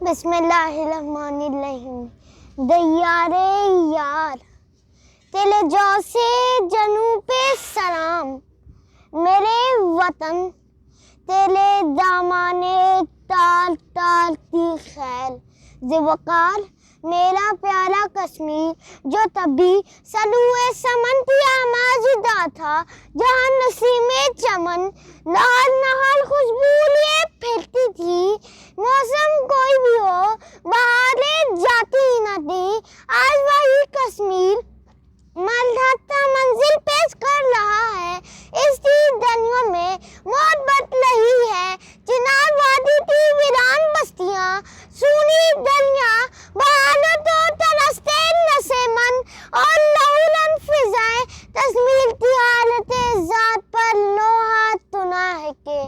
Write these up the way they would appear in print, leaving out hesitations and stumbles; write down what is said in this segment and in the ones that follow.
بسم اللہ الرحمن الرحیم. دیارے یار تیلے جو سے جنوب سلام، میرے وطن تیلے دامانے تال تال کی خیل زوقار، میرا پیارا کشمیر جو تبھی سلوئے سمن تیا ماجدہ تھا، جہاں نسیم چمن نہال نہال خوشبو لیے پھیلتی تھی. موسم کوئی بھی ہو بہاریں جاتی ہی نہ تھی. آج وہی کشمیر ملدھاتا منزل پیش کر رہا ہے. اس کی دنیا میں موت بت رہی ہے. چنار وادی کی ویران بستیاں، سونی دریا، بہانوں تو ترستے نشے من اور لہولن فضائیں، کشمیر کی حالت ذات پر لوہا تنا ہے کہ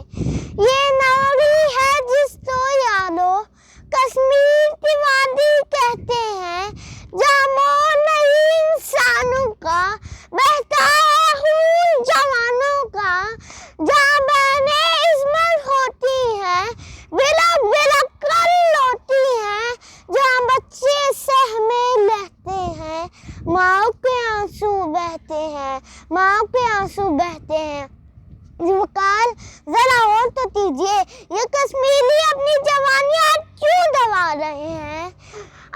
یہ نوری ہے جس تو یادو. کشمیر کی وادی کہتے ہیں جہاں مور نہیں انسانوں کا، بہتا ہے خون جوانوں کا، جہاں بہنیں عصمت ہوتی ہیں، بلک بلک کر لوٹی ہیں، جہاں بچے سہمے لہتے ہیں، ماں کے آنسو بہتے ہیں، ماں کے آنسو بہتے ہیں. وقار ذرا اور تو کیجیے، یہ کشمیری اپنی جوانیاں کیوں دبا رہے ہیں؟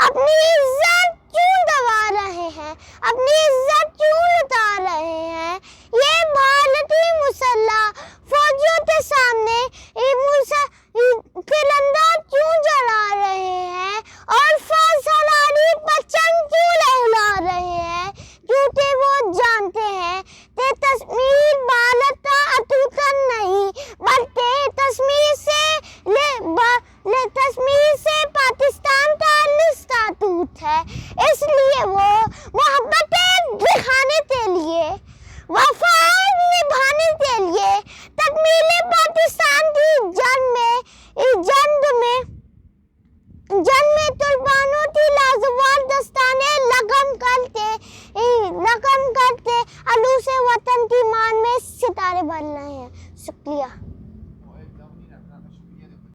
اپنی عزت کیوں دبا رہے ہیں؟ اپنی عزت کیوں لٹا رہے ہیں؟ یہ بھارتی مسلح فوجیوں کے سامنے ترنگا کیوں جلا رہے ہیں اور سراری پرچم کیوں لہرا رہے ہیں؟ کیونکہ وہ جانتے ہیں کہ کشمیر بھارت کا اٹوٹا نہیں بلکہ کشمیر سے پاکستان کا رشتہ ٹوٹ ہے. اس لیے وہ محبتیں دکھانے کے لیے، وفا نبھانے کے لیے تکمیل پاکستان کی جنگ میں قربانوں کی لاجواب داستانیں رقم کرتے عروس وطن کی مان میں ستارے بن رہے ہیں. شکریہ.